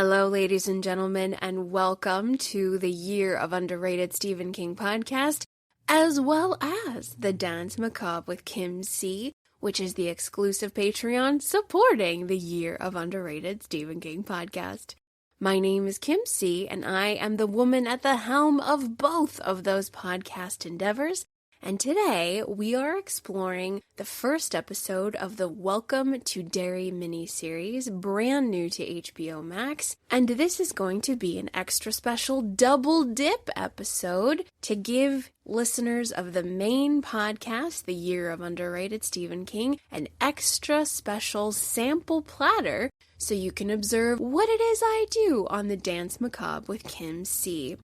Hello, ladies and gentlemen, and welcome to the Year of Underrated Stephen King podcast, as well as the Dance Macabre with Kim C, which is the exclusive Patreon supporting the Year of Underrated Stephen King podcast. My name is Kim C, and I am the woman at the helm of both of those podcast endeavors. And today, we are exploring the first episode of the Welcome to Derry miniseries, brand new to HBO Max. And this is going to be an extra special double dip episode to give listeners of the main podcast, The Year of Underrated Stephen King, an extra special sample platter so you can observe what it is I do on the Dance Macabre with Kim C.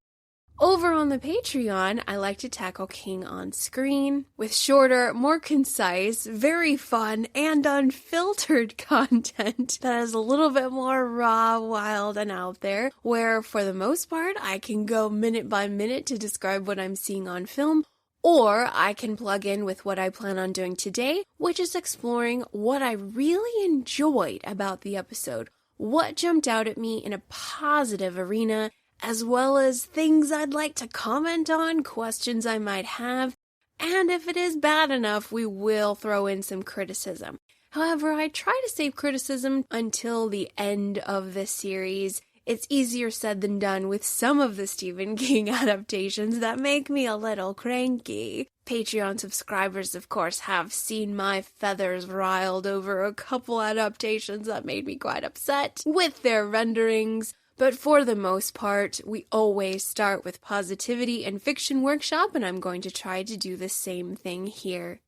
Over on the Patreon, I like to tackle King on screen with shorter, more concise, very fun, and unfiltered content that is a little bit more raw, wild, and out there, where for the most part, I can go minute by minute to describe what I'm seeing on film, or I can plug in with what I plan on doing today, which is exploring what I really enjoyed about the episode, what jumped out at me in a positive arena, as well as things I'd like to comment on, questions I might have, and if it is bad enough, we will throw in some criticism. However, I try to save criticism until the end of this series. It's easier said than done with some of the Stephen King adaptations that make me a little cranky. Patreon subscribers, of course, have seen my feathers riled over a couple adaptations that made me quite upset with their renderings. But for the most part, we always start with positivity and fiction workshop, and I'm going to try to do the same thing here.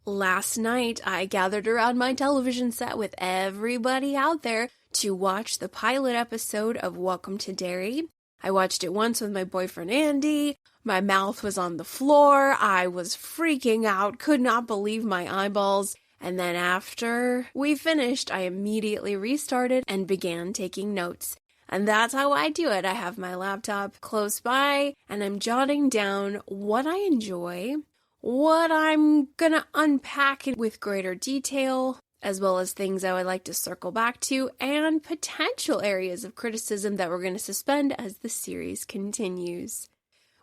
Last night, I gathered around my television set with everybody out there to watch the pilot episode of Welcome to Derry. I watched it once with my boyfriend Andy. My mouth was on the floor. I was freaking out, could not believe my eyeballs. And then after we finished, I immediately restarted and began taking notes. And that's how I do it. I have my laptop close by, and I'm jotting down what I enjoy, what I'm gonna unpack with greater detail, as well as things I would like to circle back to, and potential areas of criticism that we're gonna suspend as the series continues.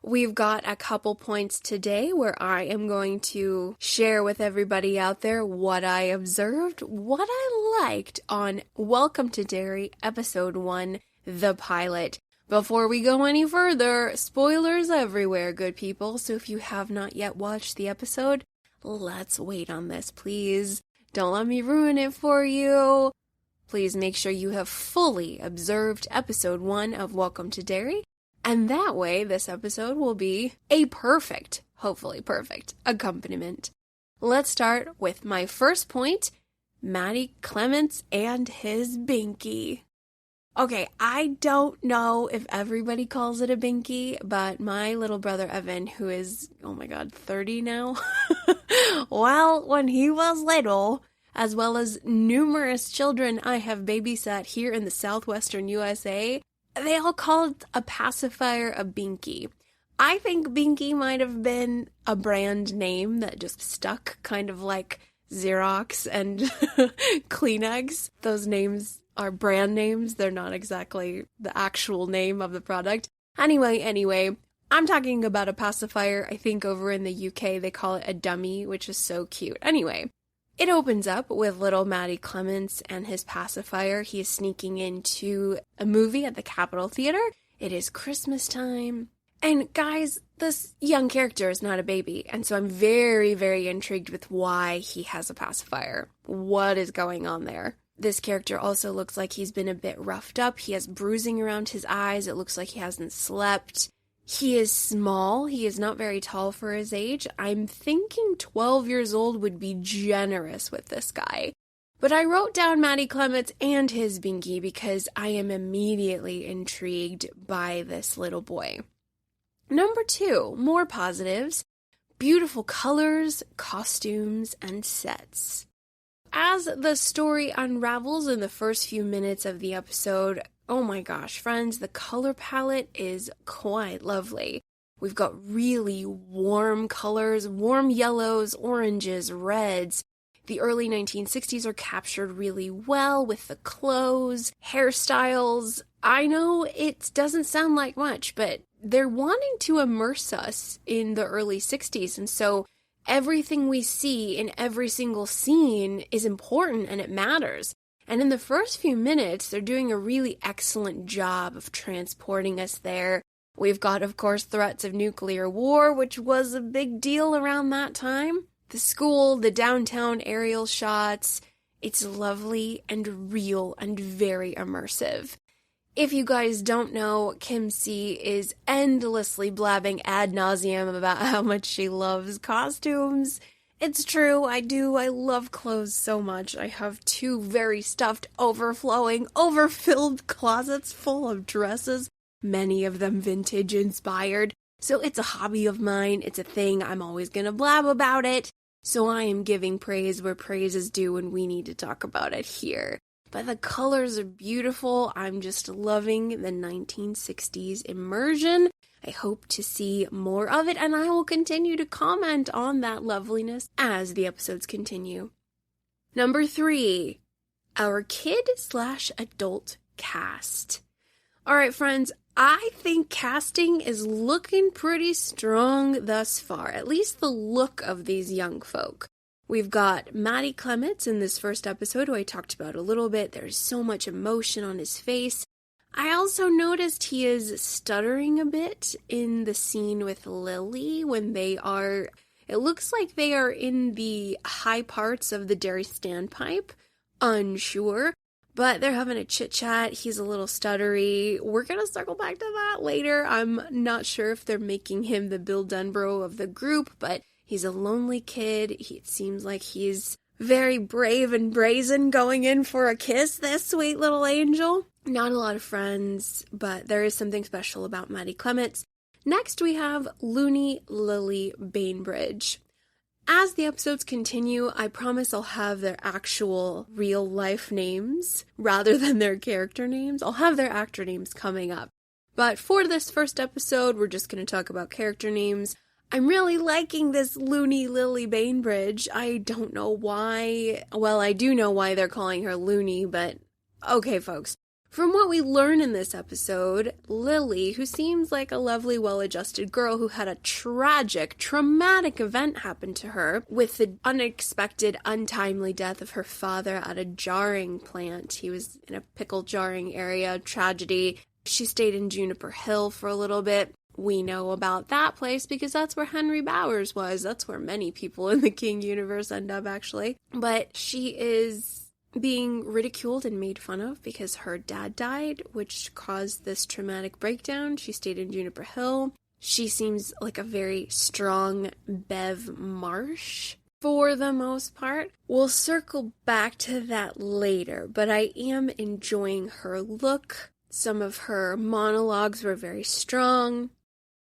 We've got a couple points today where I am going to share with everybody out there what I observed, what I liked on Welcome to Derry, Episode 1, the pilot. Before we go any further, spoilers everywhere, good people, so if you have not yet watched the episode, let's wait on this, please. Don't let me ruin it for you. Please make sure you have fully observed Episode 1 of Welcome to Derry, and that way this episode will be a perfect, hopefully perfect, accompaniment. Let's start with my first point, Maddie Clements and his binky. Okay, I don't know if everybody calls it a binky, but my little brother Evan, who is, 30 now, well, when he was little, as well as numerous children I have babysat here in the southwestern USA, they all called a pacifier a binky. I think binky might have been a brand name that just stuck, kind of like Xerox and Kleenex. Those names are brand names. They're not exactly the actual name of the product. Anyway, I'm talking about a pacifier. I think over in the UK they call it a dummy, which is so cute. Anyway, it opens up with little Maddie Clements and his pacifier. He is sneaking into a movie at the Capitol Theater. It is Christmas time. And guys, this young character is not a baby, and so I'm very, very intrigued with why he has a pacifier. What is going on there? This character also looks like he's been a bit roughed up. He has bruising around his eyes. It looks like he hasn't slept. He is small. He is not very tall for his age. I'm thinking 12 years old would be generous with this guy. But I wrote down Maddie Clements and his binky because I am immediately intrigued by this little boy. Number 2, more positives. Beautiful colors, costumes, and sets. As the story unravels in the first few minutes of the episode, oh my gosh, friends, the color palette is quite lovely. We've got really warm colors, warm yellows, oranges, reds. The early 1960s are captured really well with the clothes, hairstyles, I know it doesn't sound like much, but they're wanting to immerse us in the early 60s, and so everything we see in every single scene is important and it matters. And in the first few minutes, they're doing a really excellent job of transporting us there. We've got, of course, threats of nuclear war, which was a big deal around that time. The school, the downtown aerial shots, it's lovely and real and very immersive. If you guys don't know, Kim C is endlessly blabbing ad nauseum about how much she loves costumes. It's true, I do. I love clothes so much. I have 2 very stuffed, overflowing, overfilled closets full of dresses, many of them vintage inspired. So it's a hobby of mine. It's a thing. I'm always gonna blab about it. So I am giving praise where praise is due, and we need to talk about it here. But the colors are beautiful. I'm just loving the 1960s immersion. I hope to see more of it, and I will continue to comment on that loveliness as the episodes continue. Number 3, our kid/adult cast. All right, friends, I think casting is looking pretty strong thus far, at least the look of these young folk. We've got Maddie Clements in this first episode, who I talked about a little bit. There's so much emotion on his face. I also noticed he is stuttering a bit in the scene with Lily when it looks like they are in the high parts of the Derry standpipe. Unsure. But they're having a chit-chat. He's a little stuttery. We're going to circle back to that later. I'm not sure if they're making him the Bill Denbrough of the group, but he's a lonely kid. It seems like he's very brave and brazen going in for a kiss, this sweet little angel. Not a lot of friends, but there is something special about Maddie Clements. Next, we have Looney Lily Bainbridge. As the episodes continue, I promise I'll have their actual real-life names rather than their character names. I'll have their actor names coming up. But for this first episode, we're just going to talk about character names. I'm really liking this Looney Lily Bainbridge. I don't know why. Well, I do know why they're calling her Looney, but okay, folks. From what we learn in this episode, Lily, who seems like a lovely, well-adjusted girl who had a tragic, traumatic event happen to her with the unexpected, untimely death of her father at a jarring plant. He was in a pickle jarring area, tragedy. She stayed in Juniper Hill for a little bit. We know about that place because that's where Henry Bowers was. That's where many people in the King universe end up, actually. But she is being ridiculed and made fun of because her dad died, which caused this traumatic breakdown. She stayed in Juniper Hill. She seems like a very strong Bev Marsh for the most part. We'll circle back to that later, but I am enjoying her look. Some of her monologues were very strong.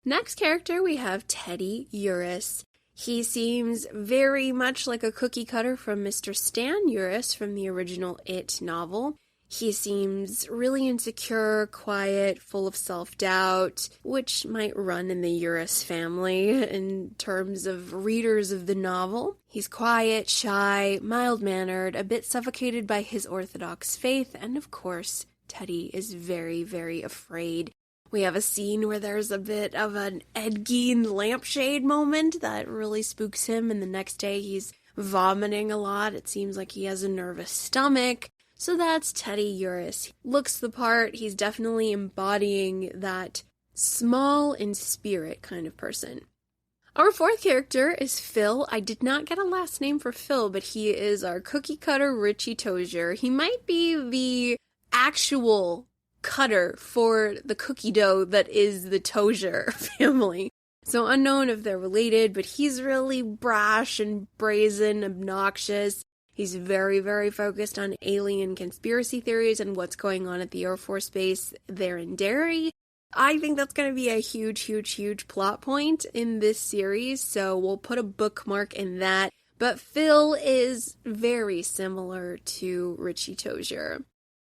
Next character, we have Teddy Uris. He seems very much like a cookie cutter from Mr. Stan Uris from the original It novel. He seems really insecure, quiet, full of self-doubt, which might run in the Uris family in terms of readers of the novel. He's quiet, shy, mild-mannered, a bit suffocated by his Orthodox faith, and of course, Teddy is very, very afraid. We have a scene where there's a bit of an Ed Gein lampshade moment that really spooks him, and the next day he's vomiting a lot. It seems like he has a nervous stomach. So that's Teddy Uris. Looks the part. He's definitely embodying that small in spirit kind of person. Our fourth character is Phil. I did not get a last name for Phil, but he is our cookie cutter Richie Tozier. He might be the actual cutter for the cookie dough that is the Tozier family. So unknown if they're related, but he's really brash and brazen, obnoxious. He's very, very focused on alien conspiracy theories and what's going on at the Air Force Base there in Derry. I think that's going to be a huge, huge, huge plot point in this series, so we'll put a bookmark in that. But Phil is very similar to Richie Tozier.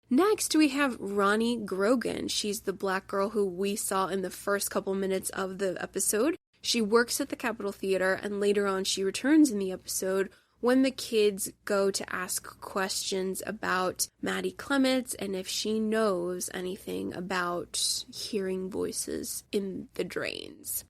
Next, we have Ronnie Grogan. She's the black girl who we saw in the first couple minutes of the episode. She works at the Capitol Theater, and later on she returns in the episode when the kids go to ask questions about Maddie Clements and if she knows anything about hearing voices in the drains.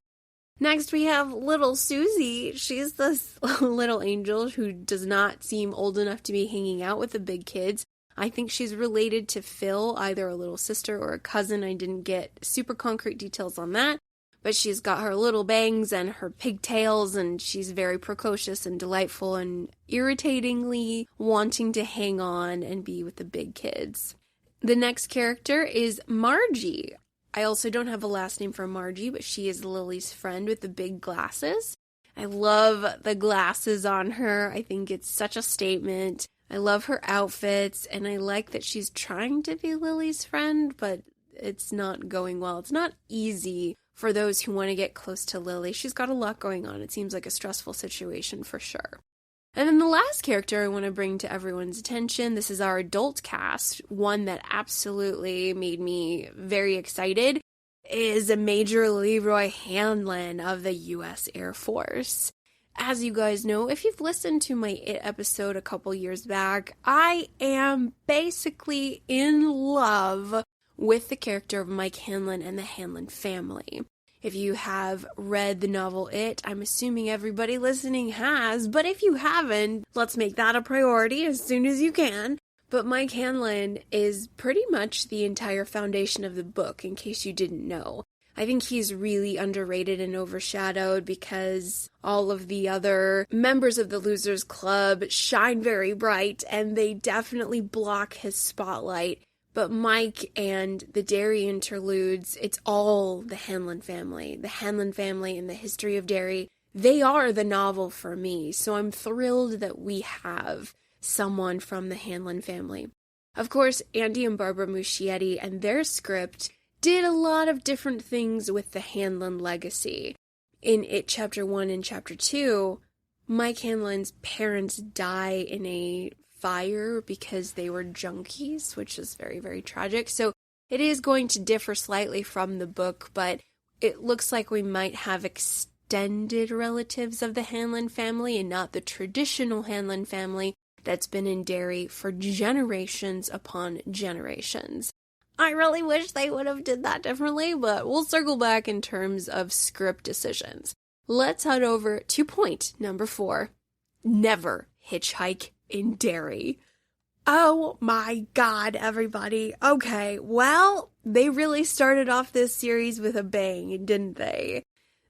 Next, we have little Susie. She's this little angel who does not seem old enough to be hanging out with the big kids. I think she's related to Phil, either a little sister or a cousin. I didn't get super concrete details on that. But she's got her little bangs and her pigtails, and she's very precocious and delightful and irritatingly wanting to hang on and be with the big kids. The next character is Margie. I also don't have a last name for Margie, but she is Lily's friend with the big glasses. I love the glasses on her. I think it's such a statement. I love her outfits, and I like that she's trying to be Lily's friend, but it's not going well. It's not easy for those who want to get close to Lily. She's got a lot going on. It seems like a stressful situation for sure. And then the last character I want to bring to everyone's attention, this is our adult cast, one that absolutely made me very excited, is Major Leroy Hanlon of the U.S. Air Force. As you guys know, if you've listened to my It episode a couple years back, I am basically in love with the character of Mike Hanlon and the Hanlon family. If you have read the novel It, I'm assuming everybody listening has, but if you haven't, let's make that a priority as soon as you can. But Mike Hanlon is pretty much the entire foundation of the book, in case you didn't know. I think he's really underrated and overshadowed because all of the other members of the Losers Club shine very bright, and they definitely block his spotlight. But Mike and the Derry interludes, it's all the Hanlon family. The Hanlon family and the history of Derry, they are the novel for me. So I'm thrilled that we have someone from the Hanlon family. Of course, Andy and Barbara Muschietti and their script did a lot of different things with the Hanlon legacy. In It Chapter 1 and Chapter 2, Mike Hanlon's parents die in a fire because they were junkies, which is very, very tragic. So it is going to differ slightly from the book, but it looks like we might have extended relatives of the Hanlon family and not the traditional Hanlon family that's been in Derry for generations upon generations. I really wish they would have did that differently, but we'll circle back in terms of script decisions. Let's head over to point number 4. Never hitchhike in Derry. Oh my God, everybody. Okay, well, they really started off this series with a bang, didn't they?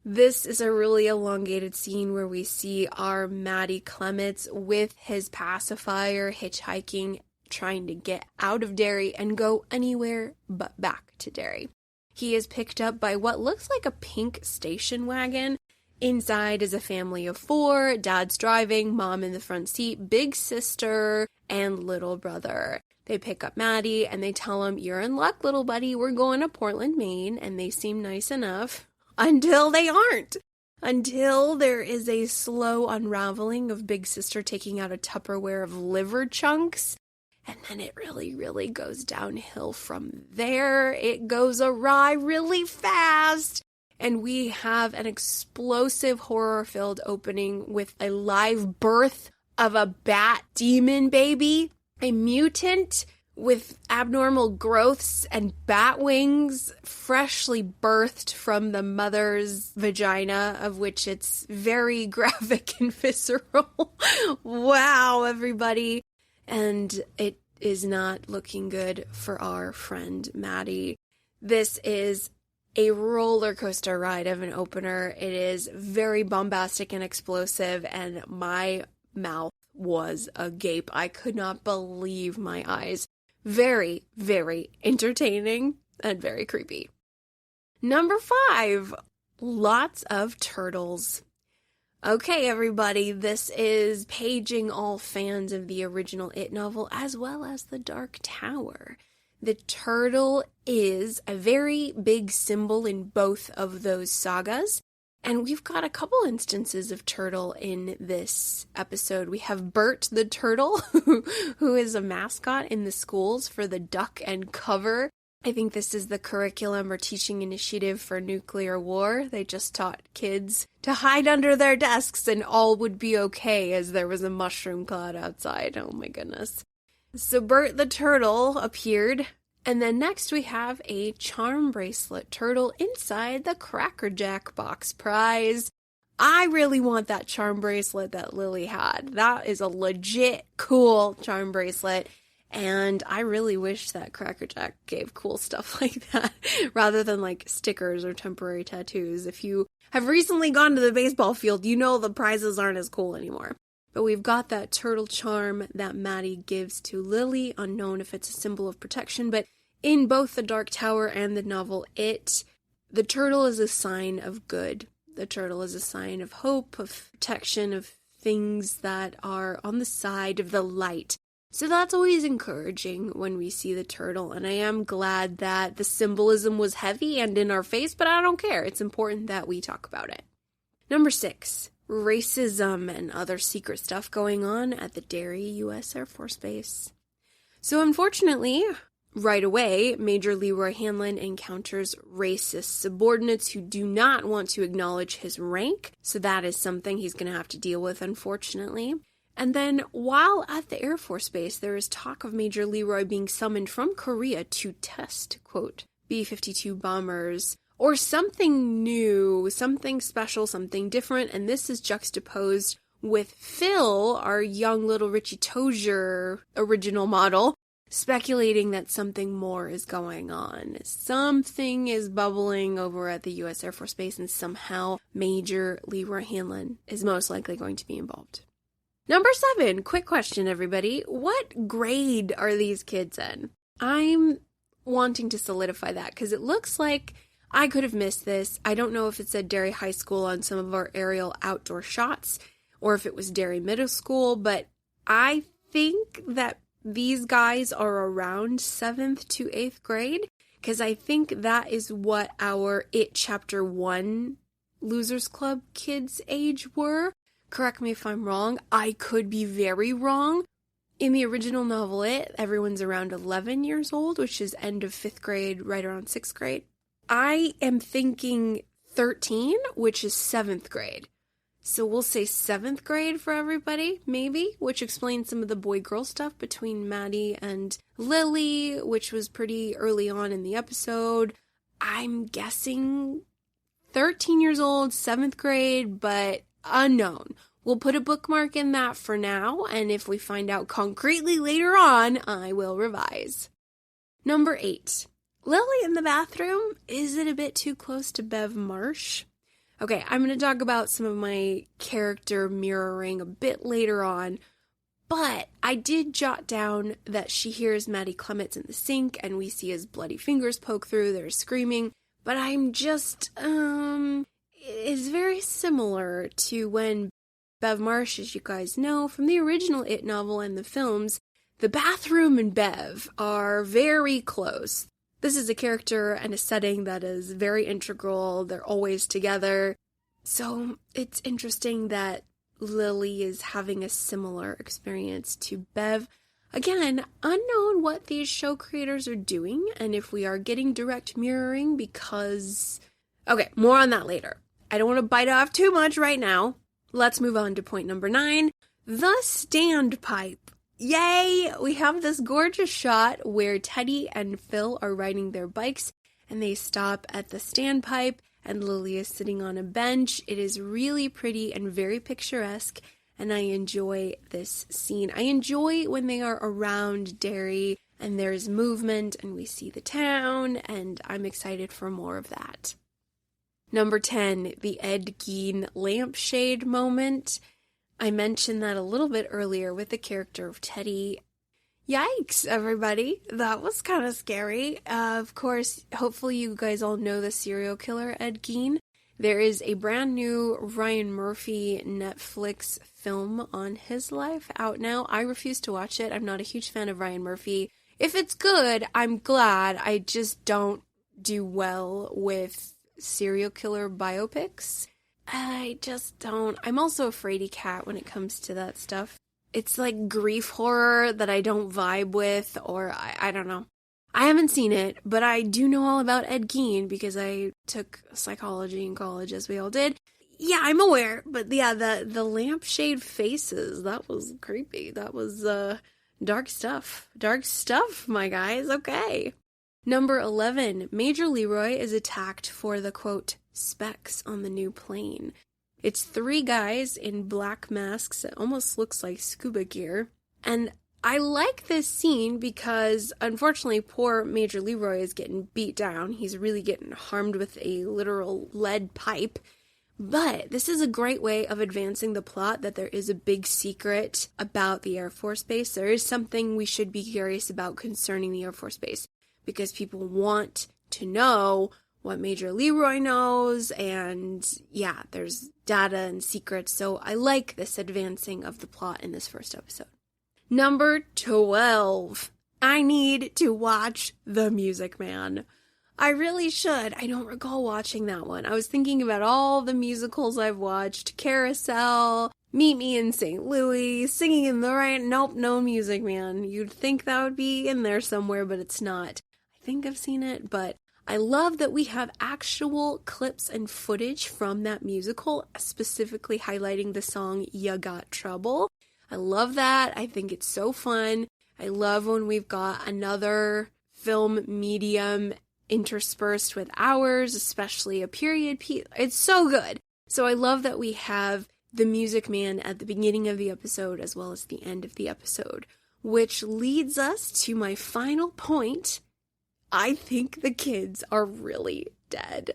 This is a really elongated scene where we see our Maddie Clements with his pacifier hitchhiking, trying to get out of Derry and go anywhere but back to Derry. He is picked up by what looks like a pink station wagon. Inside is a family of 4, dad's driving, mom in the front seat, big sister, and little brother. They pick up Maddie and they tell him, "You're in luck, little buddy, we're going to Portland, Maine," and they seem nice enough until they aren't. Until there is a slow unraveling of big sister taking out a Tupperware of liver chunks. And then it really, really goes downhill from there. It goes awry really fast. And we have an explosive horror-filled opening with a live birth of a bat demon baby, a mutant with abnormal growths and bat wings, freshly birthed from the mother's vagina, of which it's very graphic and visceral. Wow, everybody. And it is not looking good for our friend Maddie. This is a roller coaster ride of an opener. It is very bombastic and explosive, and my mouth was agape. I could not believe my eyes. Very, very entertaining and very creepy. Number 5, lots of turtles. Okay, everybody, this is paging all fans of the original It novel as well as The Dark Tower. The turtle is a very big symbol in both of those sagas, and we've got a couple instances of turtle in this episode. We have Bert the turtle, who is a mascot in the schools for the duck and cover I think this is the curriculum or teaching initiative for nuclear war. They just taught kids to hide under their desks and all would be okay as there was a mushroom cloud outside. Oh my goodness. So Bert the turtle appeared, and then next we have a charm bracelet turtle inside the Cracker Jack box prize. I really want that charm bracelet that Lily had. That is a legit cool charm bracelet. And I really wish that Cracker Jack gave cool stuff like that rather than like stickers or temporary tattoos. If you have recently gone to the baseball field, you know the prizes aren't as cool anymore. But we've got that turtle charm that Maddie gives to Lily, unknown if it's a symbol of protection. But in both the Dark Tower and the novel the turtle is a sign of good. The turtle is a sign of hope, of protection, of things that are on the side of the light. So that's always encouraging when we see the turtle, and I am glad that the symbolism was heavy and in our face, but I don't care. It's important that we talk about it. Number 6, racism and other secret stuff going on at the Derry U.S. Air Force Base. So unfortunately, right away, Major Leroy Hanlon encounters racist subordinates who do not want to acknowledge his rank, so that is something he's going to have to deal with, unfortunately. And then, while at the Air Force Base, there is talk of Major Leroy being summoned from Korea to test, quote, B-52 bombers, or something new, something special, something different, and this is juxtaposed with Phil, our young little Richie Tozier original model, speculating that something more is going on. Something is bubbling over at the U.S. Air Force Base, and somehow Major Leroy Hanlon is most likely going to be involved. Number 7, quick question, everybody. What grade are these kids in? I'm wanting to solidify that because it looks like I could have missed this. I don't know if it said Derry High School on some of our aerial outdoor shots or if it was Derry Middle School, but I think that these guys are around 7th to 8th grade because I think that is what our It Chapter 1 Losers Club kids' age were. Correct me if I'm wrong. I could be very wrong. In the original novel, everyone's around 11 years old, which is end of 5th grade, right around 6th grade. I am thinking 13, which is 7th grade. So we'll say 7th grade for everybody, maybe, which explains some of the boy-girl stuff between Maddie and Lily, which was pretty early on in the episode. I'm guessing 13 years old, 7th grade, but unknown. We'll put a bookmark in that for now, and if we find out concretely later on, I will revise. Number 8. Lily in the bathroom. Is it a bit too close to Bev Marsh? Okay, I'm going to talk about some of my character mirroring a bit later on, but I did jot down that she hears Maddie Clements in the sink, and we see his bloody fingers poke through, they're screaming, but I'm just, it's very similar to when Bev Marsh, as you guys know, from the original It novel and the films, the bathroom and Bev are very close. This is a character and a setting that is very integral. They're always together. So it's interesting that Lily is having a similar experience to Bev. Again, unknown what these show creators are doing and if we are getting direct mirroring because... Okay, more on that later. I don't want to bite off too much right now. Let's move on to point number 9, the standpipe. Yay! We have this gorgeous shot where Teddy and Phil are riding their bikes and they stop at the standpipe and Lily is sitting on a bench. It is really pretty and very picturesque and I enjoy this scene. I enjoy when they are around Derry and there's movement and we see the town and I'm excited for more of that. Number 10, the Ed Gein lampshade moment. I mentioned that a little bit earlier with the character of Teddy. Yikes, everybody. That was kind of scary. Of course, hopefully you guys all know the serial killer Ed Gein. There is a brand new Ryan Murphy Netflix film on his life out now. I refuse to watch it. I'm not a huge fan of Ryan Murphy. If it's good, I'm glad. I just don't do well with serial killer biopics. I just don't. I'm also a fraidy cat when it comes to that stuff. It's like grief horror that I don't vibe with, or I don't know. I haven't seen it, but I do know all about Ed Gein because I took psychology in college, as we all did. Yeah, I'm aware, but yeah, the lampshade faces, that was creepy. That was dark stuff. Dark stuff, my guys. Okay. Number 11, Major Leroy is attacked for the, quote, specs on the new plane. It's 3 guys in black masks. It almost looks like scuba gear. And I like this scene because, unfortunately, poor Major Leroy is getting beat down. He's really getting harmed with a literal lead pipe. But this is a great way of advancing the plot that there is a big secret about the Air Force Base. There is something we should be curious about concerning the Air Force Base because people want to know what Major Leroy knows, and yeah, there's data and secrets, so I like this advancing of the plot in this first episode. Number 12. I need to watch The Music Man. I really should. I don't recall watching that one. I was thinking about all the musicals I've watched. Carousel, Meet Me in St. Louis, Singing in the Rain. Nope, no Music Man. You'd think that would be in there somewhere, but it's not. I think I've seen it, but I love that we have actual clips and footage from that musical, specifically highlighting the song Ya Got Trouble. I love that. I think it's so fun. I love when we've got another film medium interspersed with ours, especially a period piece. It's so good. So I love that we have the Music Man at the beginning of the episode as well as the end of the episode, which leads us to my final point. I think the kids are really dead.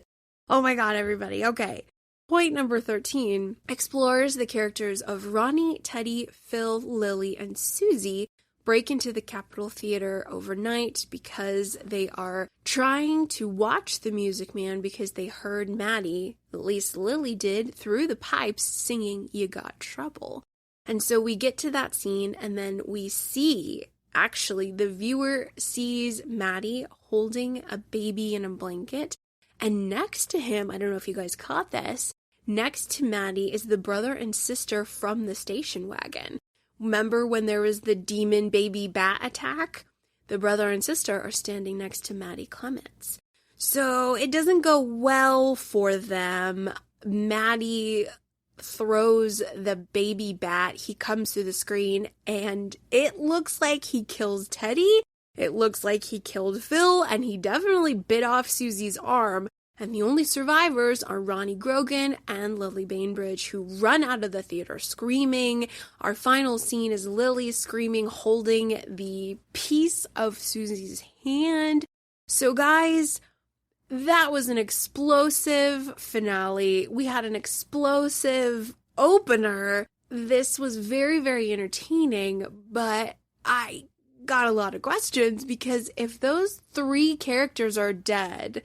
Oh my god, everybody. Okay. Point number 13 explores the characters of Ronnie, Teddy, Phil, Lily, and Susie break into the Capitol Theater overnight because they are trying to watch the Music Man because they heard Maddie, at least Lily did, through the pipes singing You Got Trouble. And so we get to that scene and then we see, actually, the viewer sees Maddie holding a baby in a blanket, and next to him, I don't know if you guys caught this, next to Maddie is the brother and sister from the station wagon. Remember when there was the demon baby bat attack? The brother and sister are standing next to Maddie Clements. So it doesn't go well for them. Maddie throws the baby bat. He comes through the screen and it looks like he kills Teddy. It looks like he killed Phil, and he definitely bit off Susie's arm. And the only survivors are Ronnie Grogan and Lily Bainbridge, who run out of the theater screaming. Our final scene is Lily screaming, holding the piece of Susie's hand. So guys, that was an explosive finale. We had an explosive opener. This was very, very entertaining, but I got a lot of questions because if those 3 characters are dead,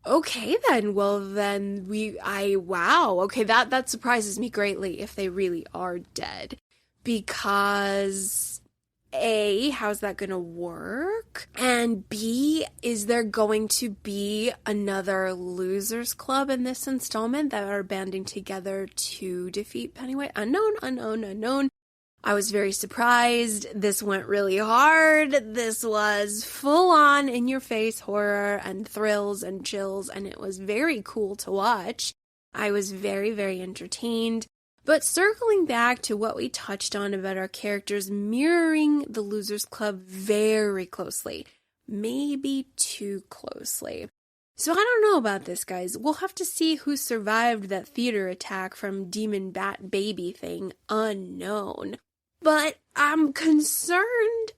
okay then, well then wow, okay, that surprises me greatly if they really are dead. Because A, how's that gonna work? And B, is there going to be another losers club in this installment that are banding together to defeat Pennywise? Unknown. I was very surprised. This went really hard. This was full-on in-your-face horror and thrills and chills, and it was very cool to watch. I was very, very entertained. But circling back to what we touched on about our characters mirroring the Losers Club very closely. Maybe too closely. So I don't know about this, guys. We'll have to see who survived that theater attack from Demon Bat Baby thing. Unknown. But I'm concerned.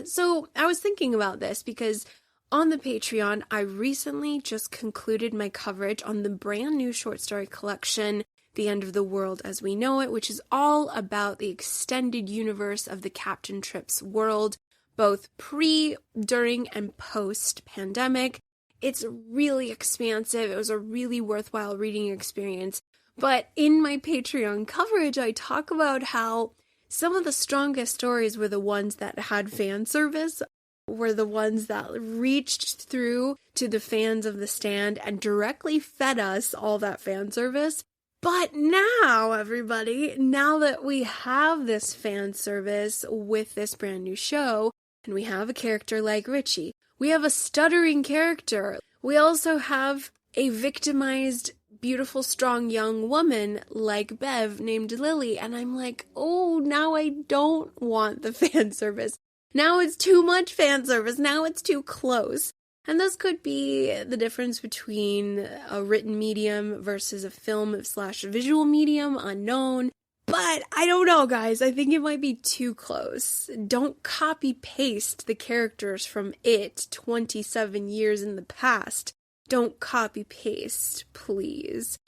So I was thinking about this because on the Patreon, I recently just concluded my coverage on the brand new short story collection, The End of the World as We Know It, which is all about the extended universe of the Captain Trips world, both pre, during, and post-pandemic. It's really expansive. It was a really worthwhile reading experience. But in my Patreon coverage, I talk about how some of the strongest stories were the ones that had fan service, were the ones that reached through to the fans of the stand and directly fed us all that fan service. But now, everybody, now that we have this fan service with this brand new show, and we have a character like Richie, We have a stuttering character. We also have a victimized, beautiful, strong young woman like Bev named Lily. And I'm like, oh, now I don't want the fan service. Now it's too much fan service. Now it's too close. And this could be the difference between a written medium versus a film/visual medium, unknown. But I don't know, guys. I think it might be too close. Don't copy-paste the characters from It 27 years in the past. Don't copy-paste, please.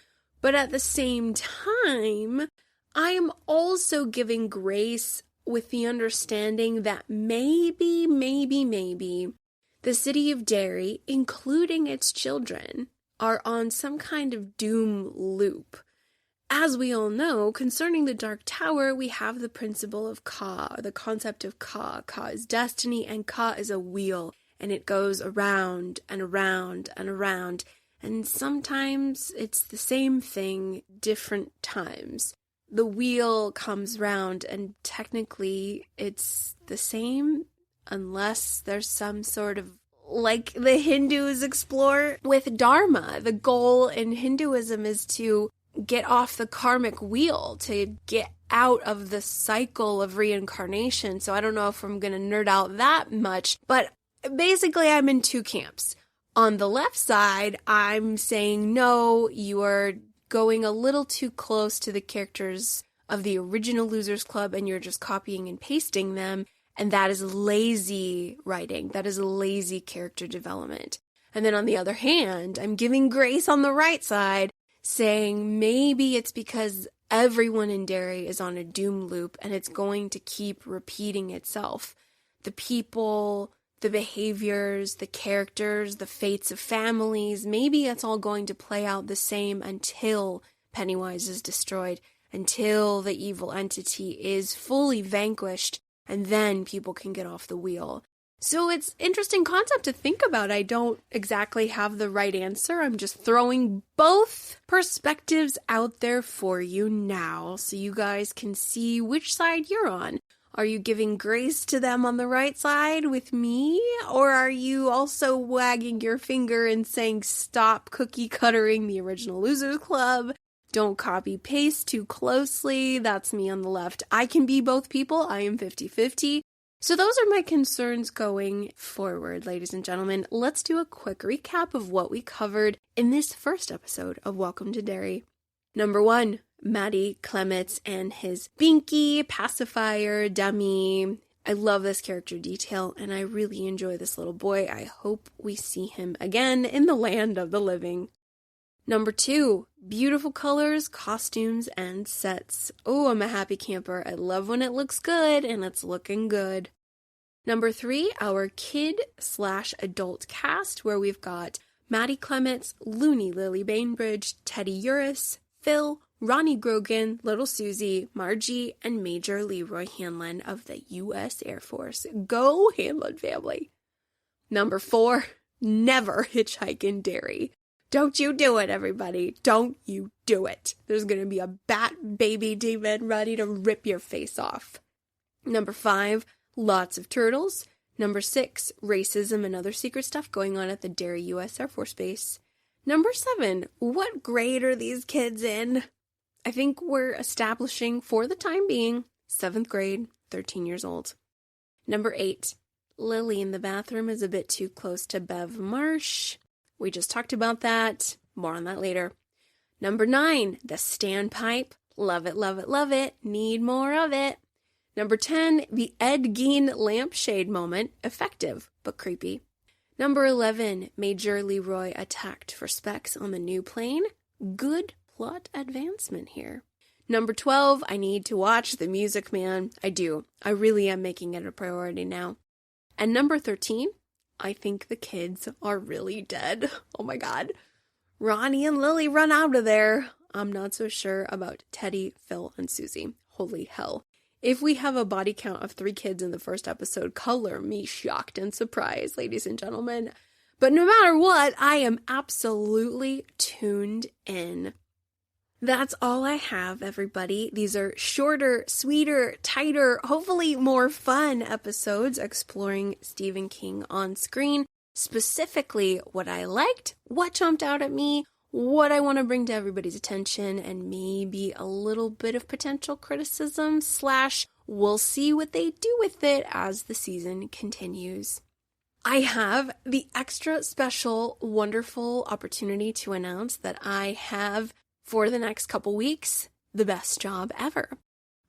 But at the same time, I am also giving grace with the understanding that maybe, the city of Derry, including its children, are on some kind of doom loop. As we all know, concerning the Dark Tower, we have the principle of Ka, the concept of Ka. Ka is destiny, and Ka is a wheel, and it goes around and around and around. And sometimes it's the same thing, different times. The wheel comes round, and technically it's the same, unless there's some sort of, like the Hindus explore with Dharma. The goal in Hinduism is to get off the karmic wheel, to get out of the cycle of reincarnation. So I don't know if I'm going to nerd out that much, but basically I'm in two camps. On the left side, I'm saying, no, you are going a little too close to the characters of the original Losers Club, and you're just copying and pasting them. And that is lazy writing. That is lazy character development. And then on the other hand, I'm giving grace on the right side, saying maybe it's because everyone in Derry is on a doom loop and it's going to keep repeating itself. The people, the behaviors, the characters, the fates of families, maybe it's all going to play out the same until Pennywise is destroyed, until the evil entity is fully vanquished, and then people can get off the wheel. So it's an interesting concept to think about. I don't exactly have the right answer. I'm just throwing both perspectives out there for you now so you guys can see which side you're on. Are you giving grace to them on the right side with me? Or are you also wagging your finger and saying, stop cookie cuttering the original Losers Club? Don't copy paste too closely. That's me on the left. I can be both people. I am 50-50. So those are my concerns going forward, ladies and gentlemen. Let's do a quick recap of what we covered in this first episode of Welcome to Derry. Number 1, Maddie Clements and his Binky pacifier dummy. I love this character detail, and I really enjoy this little boy. I hope we see him again in the land of the living. Number 2, beautiful colors, costumes, and sets. Oh, I'm a happy camper. I love when it looks good, and it's looking good. Number 3, our kid/adult cast, where we've got Maddie Clements, Looney Lily Bainbridge, Teddy Uris, Phil, Ronnie Grogan, Little Susie, Margie, and Major Leroy Hanlon of the U.S. Air Force. Go Hanlon family! Number 4, never hitchhike in Derry. Don't you do it, everybody. Don't you do it. There's going to be a bat baby demon ready to rip your face off. Number 5, lots of turtles. Number 6, racism and other secret stuff going on at the Derry U.S. Air Force Base. Number 7, what grade are these kids in? I think we're establishing, for the time being, 7th grade, 13 years old. Number 8, Lily in the bathroom is a bit too close to Bev Marsh. We just talked about that. More on that later. Number 9, the standpipe. Love it, love it, love it. Need more of it. Number 10, the Ed Gein lampshade moment. Effective, but creepy. Number 11, Major Leroy attacked for specs on the new plane. Good plot advancement here. Number 12, I need to watch The Music Man. I do. I really am making it a priority now. And number 13, I think the kids are really dead. Oh my god. Ronnie and Lily run out of there. I'm not so sure about Teddy, Phil, and Susie. Holy hell. If we have a body count of 3 kids in the first episode, color me shocked and surprised, ladies and gentlemen. But no matter what, I am absolutely tuned in. That's all I have, everybody. These are shorter, sweeter, tighter, hopefully more fun episodes exploring Stephen King on screen. specifically what I liked, what jumped out at me, what I want to bring to everybody's attention, and maybe a little bit of potential criticism / we'll see what they do with it as the season continues. I have the extra special, wonderful opportunity to announce that I have, for the next couple weeks, the best job ever.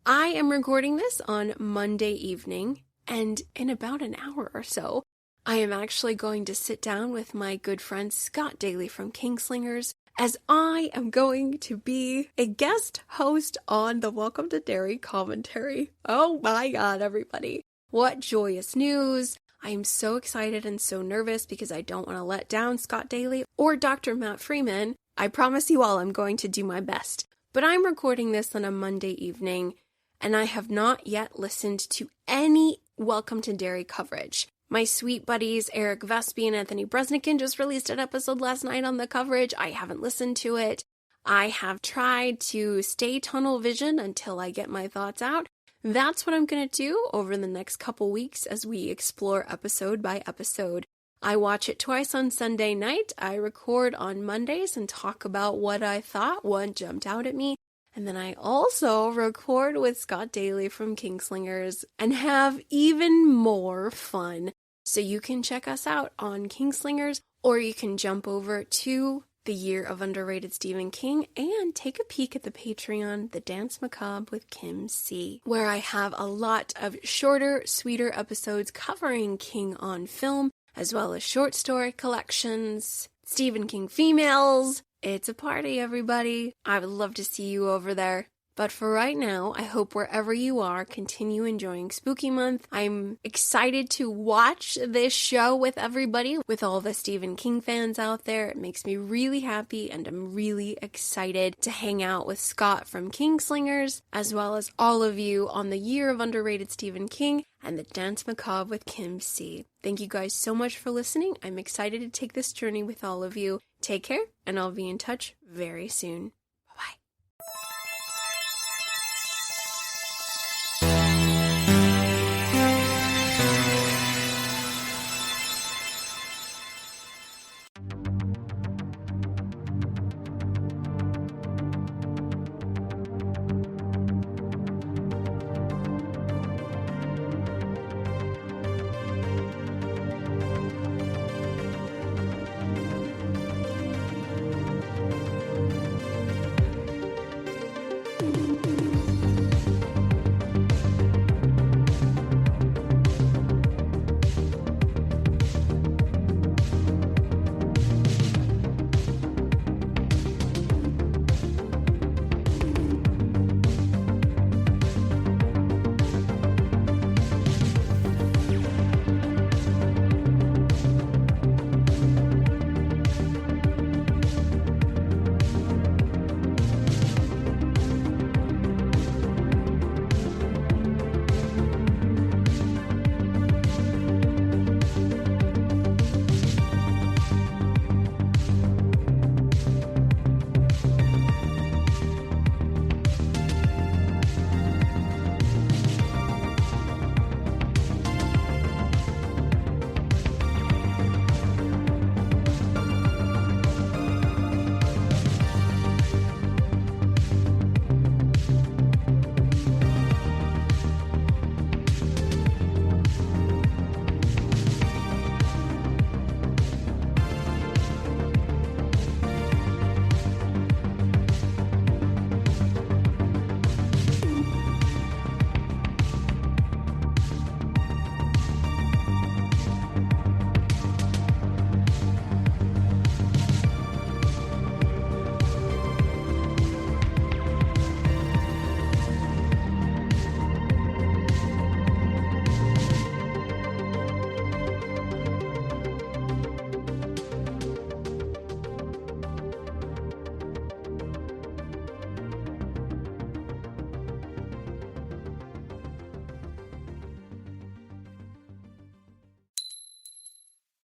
I am recording this on Monday evening, and in about an hour or so, I am actually going to sit down with my good friend Scott Daly from Kingslingers, as I am going to be a guest host on the Welcome to Derry commentary. Oh my God, everybody. What joyous news. I am so excited and so nervous because I don't want to let down Scott Daly or Dr. Matt Freeman. I promise you all I'm going to do my best. But I'm recording this on a Monday evening, and I have not yet listened to any Welcome to Derry coverage. My sweet buddies Eric Vespi and Anthony Bresnikan just released an episode last night on the coverage. I haven't listened to it. I have tried to stay tunnel vision until I get my thoughts out. That's what I'm going to do over the next couple weeks as we explore episode by episode. I watch it twice on Sunday night. I record on Mondays and talk about what I thought, what jumped out at me. And then I also record with Scott Daly from Kingslingers and have even more fun. So you can check us out on Kingslingers, or you can jump over to the Year of Underrated Stephen King and take a peek at the Patreon, The Dance Macabre with Kim C., where I have a lot of shorter, sweeter episodes covering King on film, as well as short story collections, Stephen King females. It's a party, everybody. I would love to see you over there. But for right now, I hope wherever you are, continue enjoying Spooky Month. I'm excited to watch this show with everybody, with all the Stephen King fans out there. It makes me really happy, and I'm really excited to hang out with Scott from Kingslingers, as well as all of you on the Year of Underrated Stephen King and the Dance Macabre with Kim C. Thank you guys so much for listening. I'm excited to take this journey with all of you. Take care, and I'll be in touch very soon.